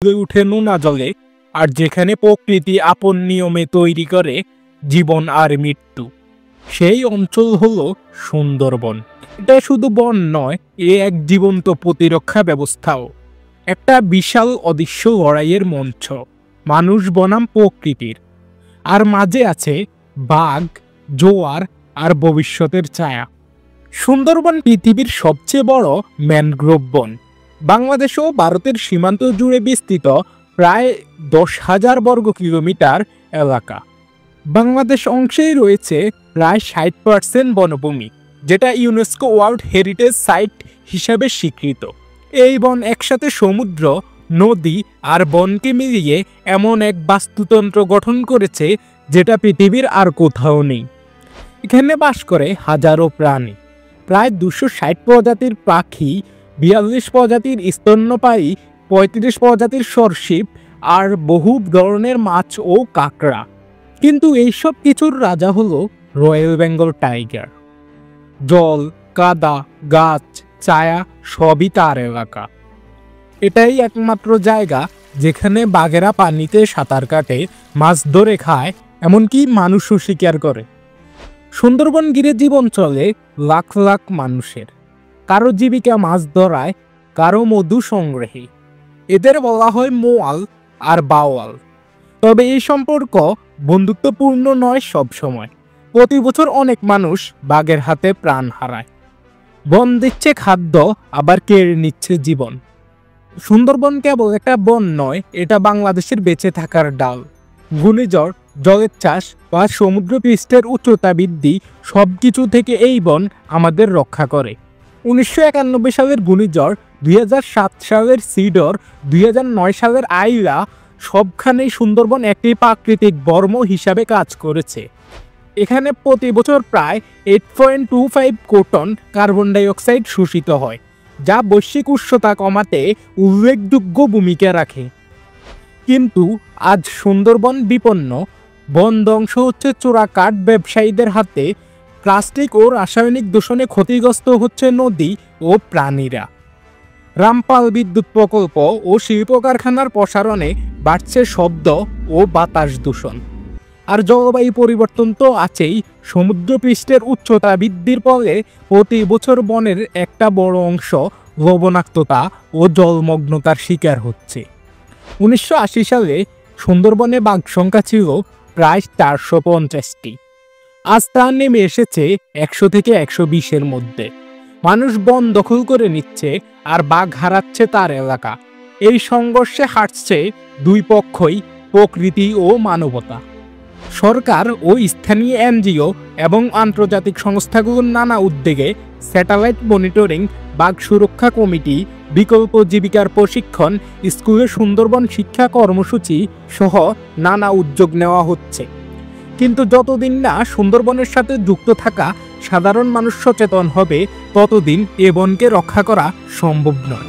উঠে নোনা জলে, আর যেখানে প্রকৃতি আপন নিয়মে তৈরি করে জীবন আর মৃত্যু, সেই অঞ্চল হলো সুন্দরবন। এটা শুধু বন নয়, এ এক জীবন্ত প্রতিরক্ষা ব্যবস্থাও, একটা বিশাল অদৃশ্য লড়াইয়ের মঞ্চ, মানুষ বনাম প্রকৃতির। আর মাঝে আছে বাঘ, জোয়ার আর ভবিষ্যতের ছায়া। সুন্দরবন পৃথিবীর সবচেয়ে বড় ম্যানগ্রোভ বন। বাংলাদেশ ও ভারতের সীমান্ত জুড়ে বিস্তৃত প্রায় 10,000 বর্গ কিলোমিটার এলাকা। বাংলাদেশ অংশেই রয়েছে প্রায় 60% বনভূমি, যেটা ইউনেস্কো ওয়ার্ল্ড হেরিটেজ সাইট হিসাবে স্বীকৃত। এই বন একসাথে সমুদ্র, নদী আর বনকে মিলিয়ে এমন এক বাস্তুতন্ত্র গঠন করেছে যেটা পৃথিবীর আর কোথাও নেই। এখানে বাস করে হাজারো প্রাণী, প্রায় 260 প্রজাতির পাখি, 42 প্রজাতির স্তন্যপায়ী, 35 প্রজাতির সরীসৃপ আর বহু ধরনের মাছ ও কাঁকড়া। কিন্তু এইসব কিছুর রাজা হলো রয়্যাল বেঙ্গল টাইগার। জল, কাদা, গাছ, ছায়া সবই তার এলাকা। এটাই একমাত্র জায়গা যেখানে বাঘেরা পানিতে সাঁতার কাটে, মাছ ধরে খায়, এমনকি মানুষও শিকার করে। সুন্দরবন ঘিরে জীবন চলে লাখ লাখ মানুষের, কারো জীবিকা মাছ ধরায়, কারো মধু সংগ্রহে। এদের বলা হয় মোয়াল আর বাওয়াল। তবে এই সম্পর্ক বন্ধুত্বপূর্ণ নয় সব সময়। প্রতি বছর অনেক মানুষ বাঘের হাতে প্রাণ হারায়। বন দিচ্ছে খাদ্য, আবার কেড়ে নিচ্ছে জীবন। সুন্দরবন কেবল একটা বন নয়, এটা বাংলাদেশের বেঁচে থাকার ডাল। ঘূর্ণিঝড়, জলের চাষ বা সমুদ্রপৃষ্ঠের উচ্চতা বৃদ্ধি সবকিছু থেকে এই বন আমাদের রক্ষা করে। 1991 সালের ঘূর্ণিঝড়, 2007 সালের সিডর, 2009 সালের আইলা, সবখানেই সুন্দরবন একটি প্রাকৃতিক বর্ম হিসাবে কাজ করেছে। এখানে প্রতি বছর প্রায় 8.25 কোটন কার্বন ডাইঅক্সাইড শোষিত হয়, যা বৈশ্বিক উষ্ণতা কমাতে উল্লেখযোগ্য ভূমিকা রাখে। কিন্তু আজ সুন্দরবন বিপন্ন। বন ধ্বংস হচ্ছে চোরা কাঠ ব্যবসায়ীদের হাতে, প্লাস্টিক ও রাসায়নিক দূষণে ক্ষতিগ্রস্ত হচ্ছে নদী ও প্রাণীরা। রামপাল বিদ্যুৎ প্রকল্প ও শিল্প কারখানার প্রসারণে বাড়ছে শব্দ ও বাতাস দূষণ। আর জলবায়ু পরিবর্তন তো আছেই। সমুদ্রপৃষ্ঠের উচ্চতা বৃদ্ধির ফলে প্রতি বছর বনের একটা বড় অংশ লবণাক্ততা ও জলমগ্নতার শিকার হচ্ছে। 1980 সালে সুন্দরবনে বাঘ সংখ্যা ছিল প্রায় 450টি। আজ তা নেমে এসেছে 100 থেকে 120-এর মধ্যে। মানুষ বন দখল করে নিচ্ছে আর বাঘ হারাচ্ছে তার এলাকা। এই সংঘর্ষে হারছে দুই পক্ষই, প্রকৃতি ও মানবতা। সরকার ও স্থানীয় এনজিও এবং আন্তর্জাতিক সংস্থাগুলোর নানা উদ্যোগে স্যাটেলাইট মনিটরিং, বাঘ সুরক্ষা কমিটি, বিকল্প জীবিকার প্রশিক্ষণ, স্কুলে সুন্দরবন শিক্ষা কর্মসূচি সহ নানা উদ্যোগ নেওয়া হচ্ছে। কিন্তু যতদিন না সুন্দরবনের সাথে যুক্ত থাকা সাধারণ মানুষ সচেতন হবে, ততদিন এ বনকে রক্ষা করা সম্ভব নয়।